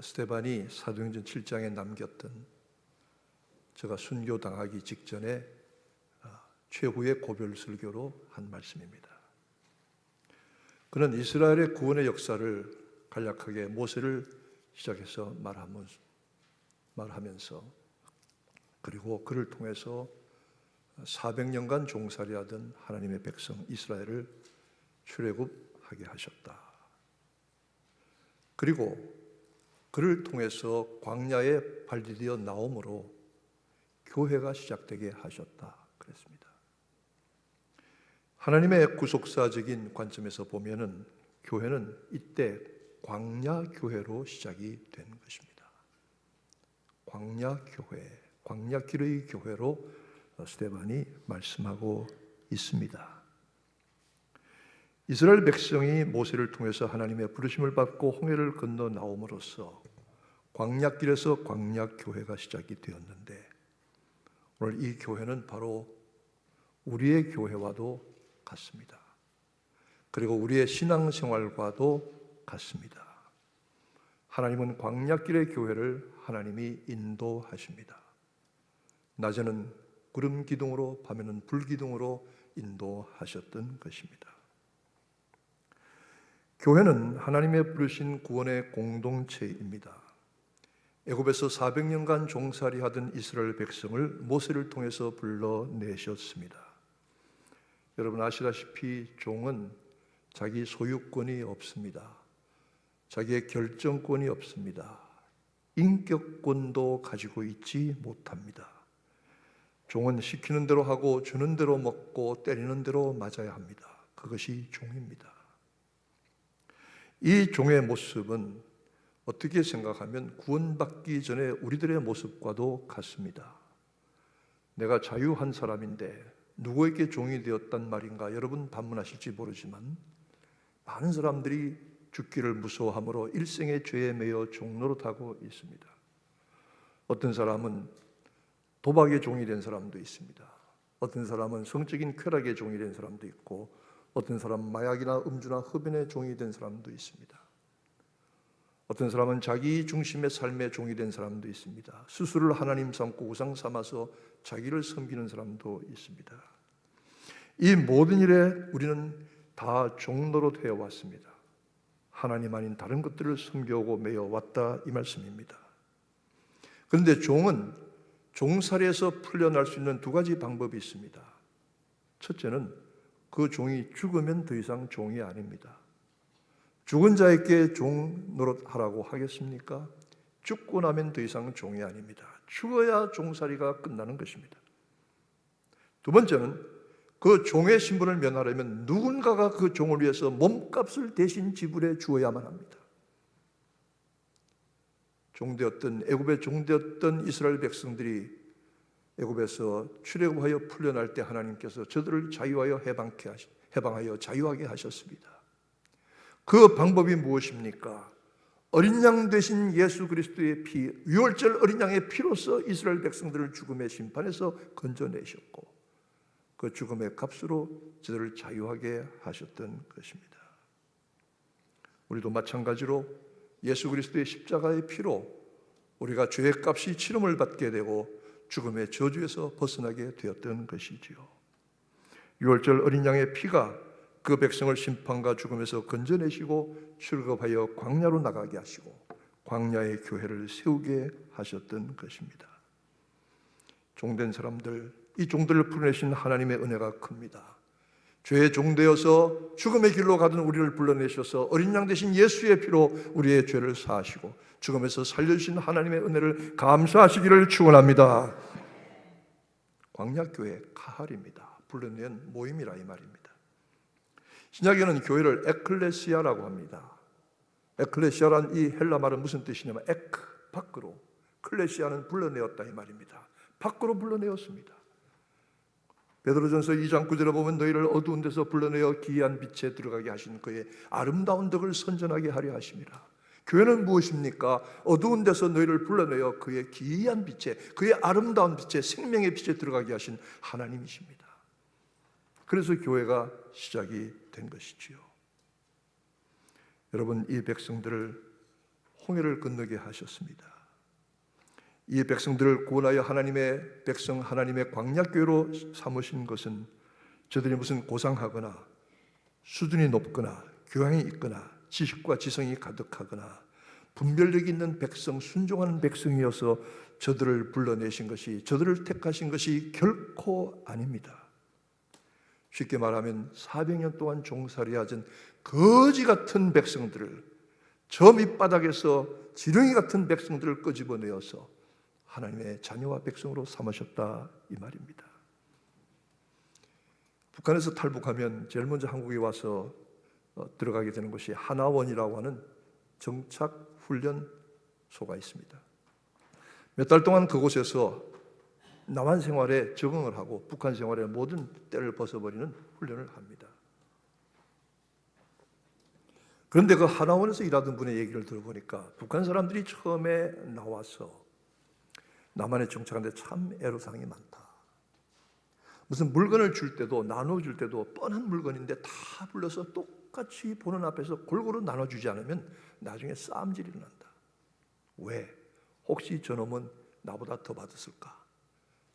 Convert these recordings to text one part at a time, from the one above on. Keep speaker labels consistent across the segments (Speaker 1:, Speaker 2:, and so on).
Speaker 1: 스데반이 사도행전 7장에 남겼던 제가 순교당하기 직전에 최후의 고별 설교로 한 말씀입니다. 그는 이스라엘의 구원의 역사를 간략하게 모세를 시작해서 말하면서 그리고 그를 통해서 400년간 종살이하던 하나님의 백성 이스라엘을 출애굽하게 하셨다. 그리고 그를 통해서 광야에 발디디어 나옴으로 교회가 시작되게 하셨다. 그랬습니다. 하나님의 구속사적인 관점에서 보면은 교회는 이때 광야 교회로 시작이 된 것입니다. 광야 교회, 광야길의 교회로 스데반이 말씀하고 있습니다. 이스라엘 백성이 모세를 통해서 하나님의 부르심을 받고 홍해를 건너 나옴으로써 광야길에서 광야교회가 시작이 되었는데 오늘 이 교회는 바로 우리의 교회와도 같습니다. 그리고 우리의 신앙생활과도 같습니다. 하나님은 광야길의 교회를 하나님이 인도하십니다. 낮에는 구름 기둥으로 밤에는 불 기둥으로 인도하셨던 것입니다. 교회는 하나님의 부르신 구원의 공동체입니다. 애굽에서 400년간 종살이하던 이스라엘 백성을 모세를 통해서 불러내셨습니다. 여러분 아시다시피 종은 자기 소유권이 없습니다. 자기의 결정권이 없습니다. 인격권도 가지고 있지 못합니다. 종은 시키는 대로 하고 주는 대로 먹고 때리는 대로 맞아야 합니다. 그것이 종입니다. 이 종의 모습은 어떻게 생각하면 구원받기 전에 우리들의 모습과도 같습니다. 내가 자유한 사람인데 누구에게 종이 되었단 말인가? 여러분 반문하실지 모르지만 많은 사람들이 죽기를 무서워함으로 일생의 죄에 매여 종노릇하고 있습니다. 어떤 사람은 도박의 종이 된 사람도 있습니다. 어떤 사람은 성적인 쾌락의 종이 된 사람도 있고 어떤 사람은 마약이나 음주나 흡연의 종이 된 사람도 있습니다. 어떤 사람은 자기 중심의 삶의 종이 된 사람도 있습니다. 스스로를 하나님 삼고 우상 삼아서 자기를 섬기는 사람도 있습니다. 이 모든 일에 우리는 다 종노릇 해왔습니다. 하나님 아닌 다른 것들을 섬겨오고 매여왔다 이 말씀입니다. 그런데 종은 종살이에서 풀려날 수 있는 두 가지 방법이 있습니다. 첫째는 그 종이 죽으면 더 이상 종이 아닙니다. 죽은 자에게 종 노릇하라고 하겠습니까? 죽고 나면 더 이상 종이 아닙니다. 죽어야 종살이가 끝나는 것입니다. 두 번째는 그 종의 신분을 면하려면 누군가가 그 종을 위해서 몸값을 대신 지불해 주어야만 합니다. 종되었던 애굽의 종되었던 이스라엘 백성들이 애굽에서 출애굽하여 풀려날 때 하나님께서 저들을 자유하여 해방하여 자유하게 하셨습니다. 그 방법이 무엇입니까? 어린 양 되신 예수 그리스도의 피, 유월절 어린 양의 피로서 이스라엘 백성들을 죽음의 심판에서 건져내셨고 그 죽음의 값으로 저들을 자유하게 하셨던 것입니다. 우리도 마찬가지로 예수 그리스도의 십자가의 피로 우리가 죄의 값이 치름을 받게 되고 죽음의 저주에서 벗어나게 되었던 것이지요. 유월절 어린 양의 피가 그 백성을 심판과 죽음에서 건져내시고 출애굽하여 광야로 나가게 하시고 광야의 교회를 세우게 하셨던 것입니다. 종된 사람들, 이 종들을 풀어내신 하나님의 은혜가 큽니다. 죄의 종되어서 죽음의 길로 가던 우리를 불러내셔서 어린 양 되신 예수의 피로 우리의 죄를 사하시고 죽음에서 살려주신 하나님의 은혜를 감사하시기를 축원합니다. 광야교회 카할입니다. 불러낸 모임이라 이 말입니다. 신약에는 교회를 에클레시아라고 합니다. 에클레시아란 이 헬라 말은 무슨 뜻이냐면 에크, 밖으로, 클레시아는 불러내었다 이 말입니다. 밖으로 불러내었습니다. 베드로전서 2장 9절에 보면 너희를 어두운 데서 불러내어 기이한 빛에 들어가게 하신 그의 아름다운 덕을 선전하게 하려 하심이라. 교회는 무엇입니까? 어두운 데서 너희를 불러내어 그의 기이한 빛에, 그의 아름다운 빛에, 생명의 빛에 들어가게 하신 하나님이십니다. 그래서 교회가 시작이 된 것이지요. 여러분, 이 백성들을 홍해를 건너게 하셨습니다. 이 백성들을 구원하여 하나님의 백성, 하나님의 광야교회로 삼으신 것은 저들이 무슨 고상하거나 수준이 높거나 교양이 있거나 지식과 지성이 가득하거나 분별력이 있는 백성, 순종하는 백성이어서 저들을 불러내신 것이, 저들을 택하신 것이 결코 아닙니다. 쉽게 말하면 400년 동안 종살이하던 거지 같은 백성들을, 저 밑바닥에서 지렁이 같은 백성들을 끄집어내어서 하나님의 자녀와 백성으로 삼으셨다, 이 말입니다. 북한에서 탈북하면 제일 먼저 한국에 와서 들어가게 되는 것이 하나원이라고 하는 정착훈련소가 있습니다. 몇 달 동안 그곳에서 남한 생활에 적응을 하고 북한 생활의 모든 때를 벗어버리는 훈련을 합니다. 그런데 그 하나원에서 일하던 분의 얘기를 들어보니까 북한 사람들이 처음에 나와서 남한에 정착하는데 참 애로사항이 많다. 무슨 물건을 줄 때도, 나눠줄 때도 뻔한 물건인데 다 불러서 똑같이 보는 앞에서 골고루 나눠주지 않으면 나중에 싸움질이 난다. 왜? 혹시 저놈은 나보다 더 받았을까?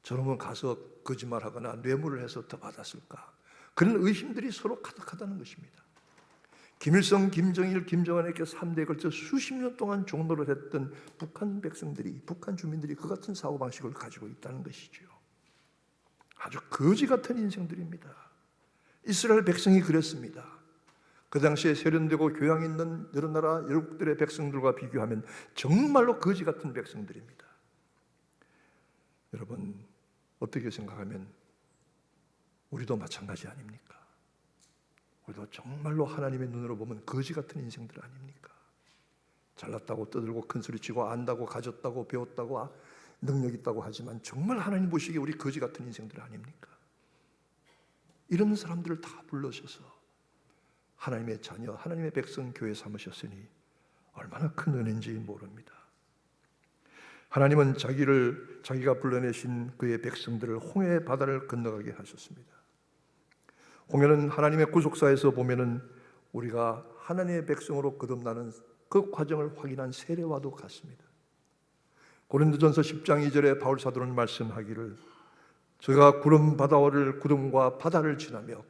Speaker 1: 저놈은 가서 거짓말하거나 뇌물을 해서 더 받았을까? 그런 의심들이 서로 가득하다는 것입니다. 김일성, 김정일, 김정은에게 3대에 걸쳐 수십 년 동안 종노를 했던 북한 백성들이, 북한 주민들이 그 같은 사고방식을 가지고 있다는 것이죠. 아주 거지 같은 인생들입니다. 이스라엘 백성이 그랬습니다. 그 당시에 세련되고 교양 있는 여러 나라 열국들의 백성들과 비교하면 정말로 거지 같은 백성들입니다. 여러분, 어떻게 생각하면 우리도 마찬가지 아닙니까? 우리도 정말로 하나님의 눈으로 보면 거지 같은 인생들 아닙니까? 잘났다고 떠들고 큰소리치고 안다고 가졌다고 배웠다고 능력 있다고 하지만 정말 하나님 보시기에 우리 거지 같은 인생들 아닙니까? 이런 사람들을 다 불러셔서 하나님의 자녀, 하나님의 백성 교회 삼으셨으니 얼마나 큰 은혜인지 모릅니다. 하나님은 자기가 불러내신 그의 백성들을 홍해 바다를 건너가게 하셨습니다. 홍해는 하나님의 구속사에서 보면은 우리가 하나님의 백성으로 거듭나는 그 과정을 확인한 세례와도 같습니다. 고린도전서 10장 2절에 바울 사도는 말씀하기를 저희가 구름과 바다를 지나며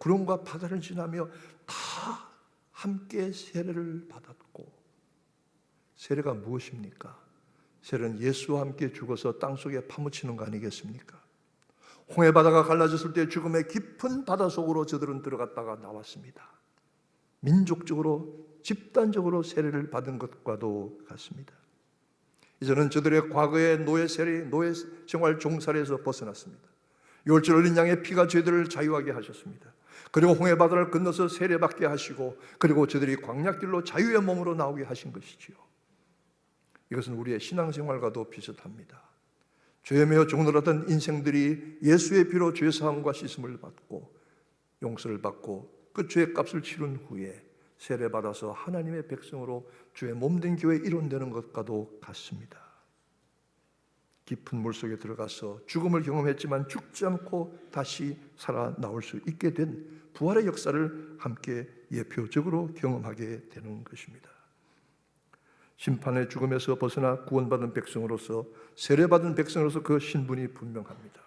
Speaker 1: 다 함께 세례를 받았고, 세례가 무엇입니까? 세례는 예수와 함께 죽어서 땅속에 파묻히는 거 아니겠습니까? 홍해바다가 갈라졌을 때 죽음의 깊은 바다 속으로 저들은 들어갔다가 나왔습니다. 민족적으로 집단적으로 세례를 받은 것과도 같습니다. 이제는 저들의 과거의 노예 생활 종살이에서 벗어났습니다. 유월절 어린 양의 피가 저희들을 자유하게 하셨습니다. 그리고 홍해바다를 건너서 세례받게 하시고, 그리고 저들이 광야길로 자유의 몸으로 나오게 하신 것이지요. 이것은 우리의 신앙생활과도 비슷합니다. 죄에 매여 종노릇던 인생들이 예수의 피로 죄사함과 씻음을 받고 용서를 받고 그 죄의 값을 치른 후에 세례받아서 하나님의 백성으로 주의 몸된 교회에 이론되는 것과도 같습니다. 깊은 물속에 들어가서 죽음을 경험했지만 죽지 않고 다시 살아 나올 수 있게 된 부활의 역사를 함께 예표적으로 경험하게 되는 것입니다. 심판의 죽음에서 벗어나 구원받은 백성으로서, 세례받은 백성으로서 그 신분이 분명합니다.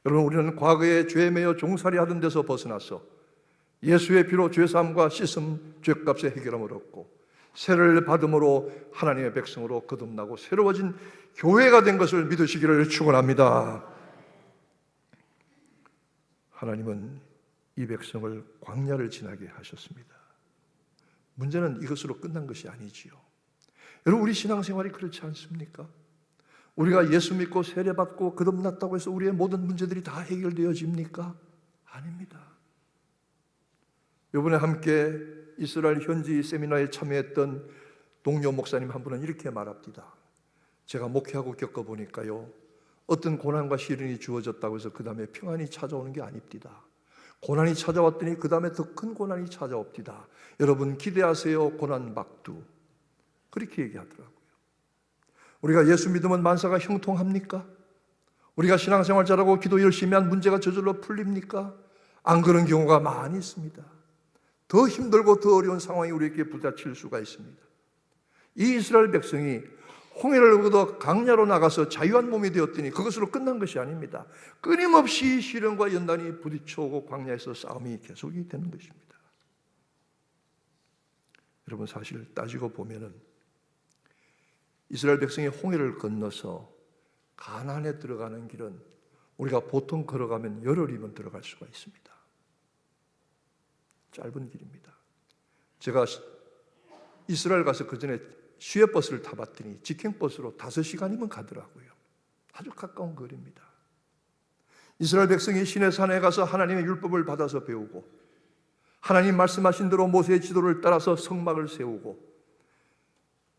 Speaker 1: 여러분, 우리는 과거에 죄에 매여 종살이하던 데서 벗어나서 예수의 피로 죄사함과 씻음, 죄값의 해결함을 얻고 세례를 받음으로 하나님의 백성으로 거듭나고 새로워진 교회가 된 것을 믿으시기를 축원합니다. 하나님은 이 백성을 광야를 지나게 하셨습니다. 문제는 이것으로 끝난 것이 아니지요. 여러분, 우리 신앙생활이 그렇지 않습니까? 우리가 예수 믿고 세례받고 거듭났다고 해서 우리의 모든 문제들이 다 해결되어집니까? 아닙니다. 이번에 함께 이스라엘 현지 세미나에 참여했던 동료 목사님 한 분은 이렇게 말합니다. 제가 목회하고 겪어보니까요, 어떤 고난과 시련이 주어졌다고 해서 그 다음에 평안이 찾아오는 게 아닙니다. 고난이 찾아왔더니 그 다음에 더 큰 고난이 찾아옵니다. 여러분 기대하세요, 고난 막두. 그렇게 얘기하더라고요. 우리가 예수 믿으면 만사가 형통합니까? 우리가 신앙생활 잘하고 기도 열심히 한 문제가 저절로 풀립니까? 안 그런 경우가 많이 있습니다. 더 힘들고 더 어려운 상황이 우리에게 부딪힐 수가 있습니다. 이 이스라엘 백성이 홍해를 건너 강야로 나가서 자유한 몸이 되었더니 그것으로 끝난 것이 아닙니다. 끊임없이 시련과 연단이 부딪혀오고 광야에서 싸움이 계속이 되는 것입니다. 여러분, 사실 따지고 보면은 이스라엘 백성이 홍해를 건너서 가나안에 들어가는 길은 우리가 보통 걸어가면 열흘이면 들어갈 수가 있습니다. 짧은 길입니다. 제가 이스라엘 가서 그 전에 시외버스를 타봤더니 직행버스로 5시간이면 가더라고요. 아주 가까운 거리입니다. 이스라엘 백성이 시내산에 가서 하나님의 율법을 받아서 배우고 하나님 말씀하신 대로 모세의 지도를 따라서 성막을 세우고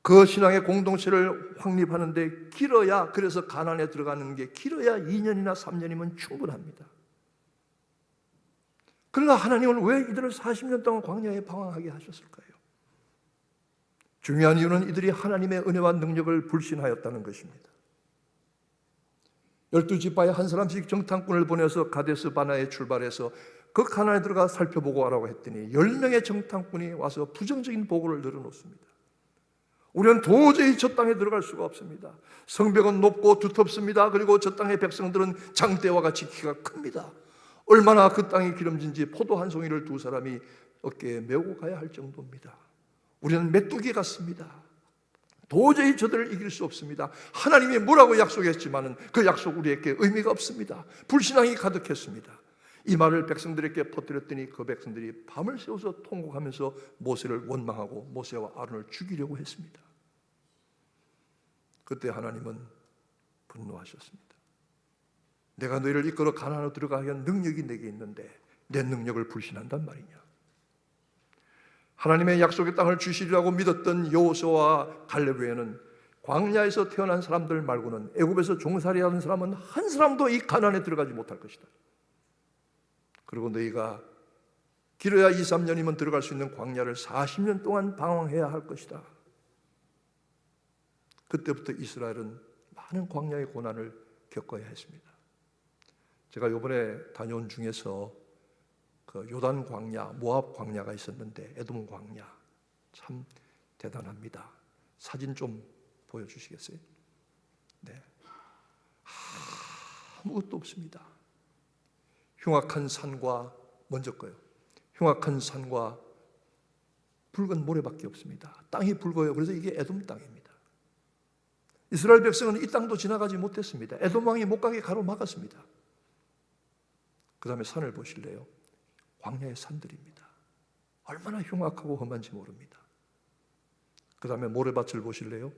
Speaker 1: 그 신앙의 공동체를 확립하는데 길어야, 그래서 가나안에 들어가는 게 길어야 2년이나 3년이면 충분합니다. 그러나 하나님은 왜 이들을 40년 동안 광야에 방황하게 하셨을까요? 중요한 이유는 이들이 하나님의 은혜와 능력을 불신하였다는 것입니다. 12지파의 한 사람씩 정탐꾼을 보내서 가데스 바나에 출발해서 그 가나안에 들어가 살펴보고 하라고 했더니 10명의 정탐꾼이 와서 부정적인 보고를 늘어놓습니다. 우리는 도저히 저 땅에 들어갈 수가 없습니다. 성벽은 높고 두텁습니다. 그리고 저 땅의 백성들은 장대와 같이 키가 큽니다. 얼마나 그 땅이 기름진지 포도 한 송이를 2사람이 어깨에 메고 가야 할 정도입니다. 우리는 메뚜기 같습니다. 도저히 저들을 이길 수 없습니다. 하나님이 뭐라고 약속했지만은 그 약속 우리에게 의미가 없습니다. 불신앙이 가득했습니다. 이 말을 백성들에게 퍼뜨렸더니 그 백성들이 밤을 새워서 통곡하면서 모세를 원망하고 모세와 아론을 죽이려고 했습니다. 그때 하나님은 분노하셨습니다. 내가 너희를 이끌어 가나안으로 들어가게 한 능력이 내게 있는데 내 능력을 불신한단 말이냐. 하나님의 약속의 땅을 주시리라고 믿었던 여호수아와 갈렙 외에는 광야에서 태어난 사람들 말고는, 애굽에서 종살이하는 사람은 한 사람도 이 가나안에 들어가지 못할 것이다. 그리고 너희가 길어야 2, 3년이면 들어갈 수 있는 광야를 40년 동안 방황해야 할 것이다. 그때부터 이스라엘은 많은 광야의 고난을 겪어야 했습니다. 제가 이번에 다녀온 중에서 그 요단 광야, 모압 광야가 있었는데 에돔 광야 참 대단합니다. 사진 좀 보여주시겠어요? 네, 아무것도 없습니다. 흉악한 산과, 먼저 거요. 흉악한 산과 붉은 모래밖에 없습니다. 땅이 붉어요. 그래서 이게 에돔 땅입니다. 이스라엘 백성은 이 땅도 지나가지 못했습니다. 에돔 왕이 못 가게 가로막았습니다. 그 다음에 산을 보실래요? 광야의 산들입니다. 얼마나 흉악하고 험한지 모릅니다. 그 다음에 모래밭을 보실래요?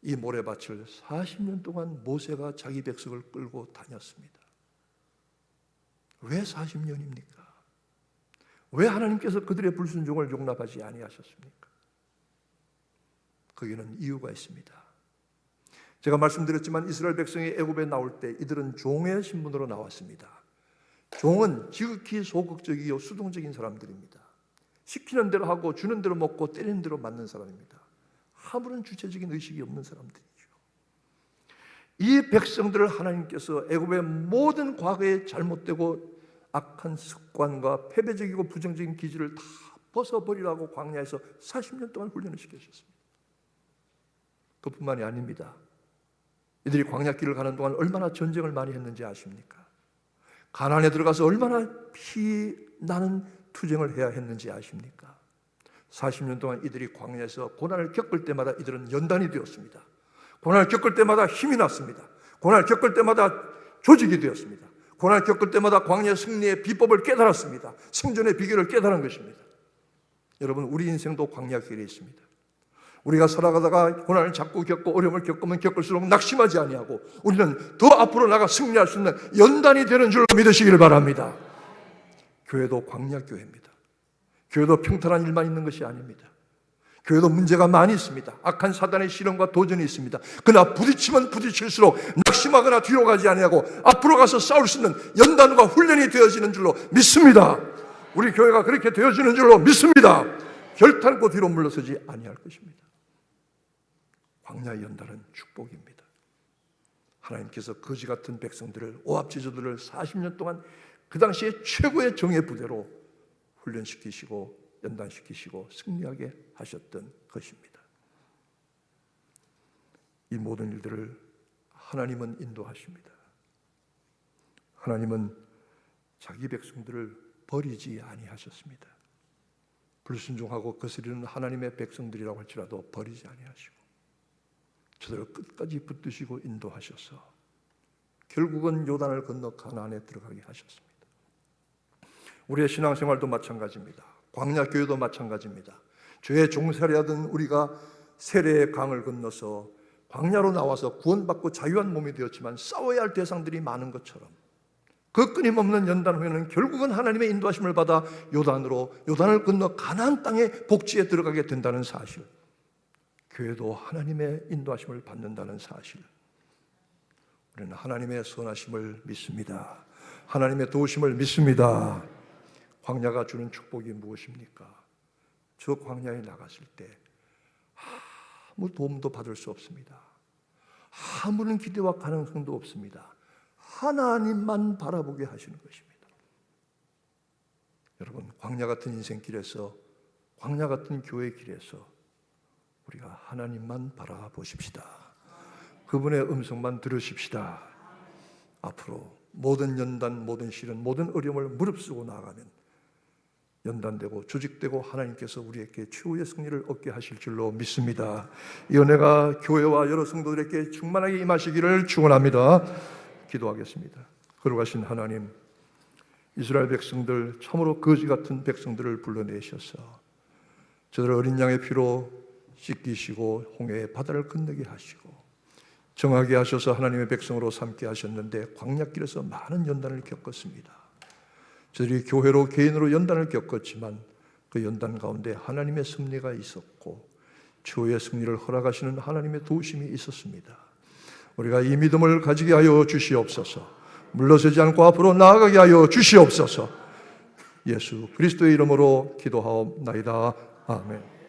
Speaker 1: 이 모래밭을 40년 동안 모세가 자기 백성을 끌고 다녔습니다. 왜 40년입니까? 왜 하나님께서 그들의 불순종을 용납하지 아니하셨습니까? 거기는 이유가 있습니다. 제가 말씀드렸지만 이스라엘 백성이 애굽에 나올 때 이들은 종의 신분으로 나왔습니다. 종은 지극히 소극적이요 수동적인 사람들입니다. 시키는 대로 하고 주는 대로 먹고 때리는 대로 맞는 사람입니다. 아무런 주체적인 의식이 없는 사람들이죠. 이 백성들을 하나님께서 애굽의 모든 과거의 잘못되고 악한 습관과 패배적이고 부정적인 기질을 다 벗어버리라고 광야에서 40년 동안 훈련을 시키셨습니다. 그뿐만이 아닙니다. 이들이 광야길을 가는 동안 얼마나 전쟁을 많이 했는지 아십니까? 가나안에 들어가서 얼마나 피나는 투쟁을 해야 했는지 아십니까? 40년 동안 이들이 광야에서 고난을 겪을 때마다 이들은 연단이 되었습니다. 고난을 겪을 때마다 힘이 났습니다. 고난을 겪을 때마다 조직이 되었습니다. 고난을 겪을 때마다 광야 승리의 비법을 깨달았습니다. 생존의 비결을 깨달은 것입니다. 여러분, 우리 인생도 광야길에 있습니다. 우리가 살아가다가 고난을 자꾸 겪고 어려움을 겪으면 겪을수록 낙심하지 아니하고 우리는 더 앞으로 나가 승리할 수 있는 연단이 되는 줄로 믿으시기를 바랍니다. 교회도 광야교회입니다. 교회도 평탄한 일만 있는 것이 아닙니다. 교회도 문제가 많이 있습니다. 악한 사단의 시련과 도전이 있습니다. 그러나 부딪히면 부딪힐수록 낙심하거나 뒤로 가지 아니하고 앞으로 가서 싸울 수 있는 연단과 훈련이 되어지는 줄로 믿습니다. 우리 교회가 그렇게 되어지는 줄로 믿습니다. 결탄코 뒤로 물러서지 아니할 것입니다. 광야의 연단은 축복입니다. 하나님께서 거지 같은 백성들을, 오합지졸들을 40년 동안 그 당시에 최고의 정예 부대로 훈련시키시고 연단시키시고 승리하게 하셨던 것입니다. 이 모든 일들을 하나님은 인도하십니다. 하나님은 자기 백성들을 버리지 아니하셨습니다. 불순종하고 거스리는 하나님의 백성들이라고 할지라도 버리지 아니하시고 저들을 끝까지 붙드시고 인도하셔서 결국은 요단을 건너 가나안에 들어가게 하셨습니다. 우리의 신앙생활도 마찬가지입니다. 광야교회도 마찬가지입니다. 죄의 종살이하던 우리가 세례의 강을 건너서 광야로 나와서 구원받고 자유한 몸이 되었지만 싸워야 할 대상들이 많은 것처럼 그 끊임없는 연단 후에는 결국은 하나님의 인도하심을 받아 요단을 건너 가나안 땅의 복지에 들어가게 된다는 사실, 교회도 하나님의 인도하심을 받는다는 사실, 우리는 하나님의 선하심을 믿습니다. 하나님의 도우심을 믿습니다. 광야가 주는 축복이 무엇입니까? 저 광야에 나갔을 때 아무 도움도 받을 수 없습니다. 아무런 기대와 가능성도 없습니다. 하나님만 바라보게 하시는 것입니다. 여러분, 광야 같은 인생길에서, 광야 같은 교회 길에서 우리가 하나님만 바라보십시다. 그분의 음성만 들으십시다. 앞으로 모든 연단, 모든 시련, 모든 어려움을 무릅쓰고 나아가면 연단되고 조직되고 하나님께서 우리에게 최후의 승리를 얻게 하실 줄로 믿습니다. 이 은혜가 교회와 여러 성도들에게 충만하게 임하시기를 축원합니다. 기도하겠습니다. 거룩하신 하나님, 이스라엘 백성들, 참으로 거지 같은 백성들을 불러내셔서 저들 어린 양의 피로 씻기시고 홍해의 바다를 건너게 하시고 정하게 하셔서 하나님의 백성으로 삼게 하셨는데 광야길에서 많은 연단을 겪었습니다. 저들이 교회로 개인으로 연단을 겪었지만 그 연단 가운데 하나님의 섭리가 있었고 최후의 승리를 허락하시는 하나님의 도우심이 있었습니다. 우리가 이 믿음을 가지게 하여 주시옵소서. 물러서지 않고 앞으로 나아가게 하여 주시옵소서. 예수 그리스도의 이름으로 기도하옵나이다. 아멘.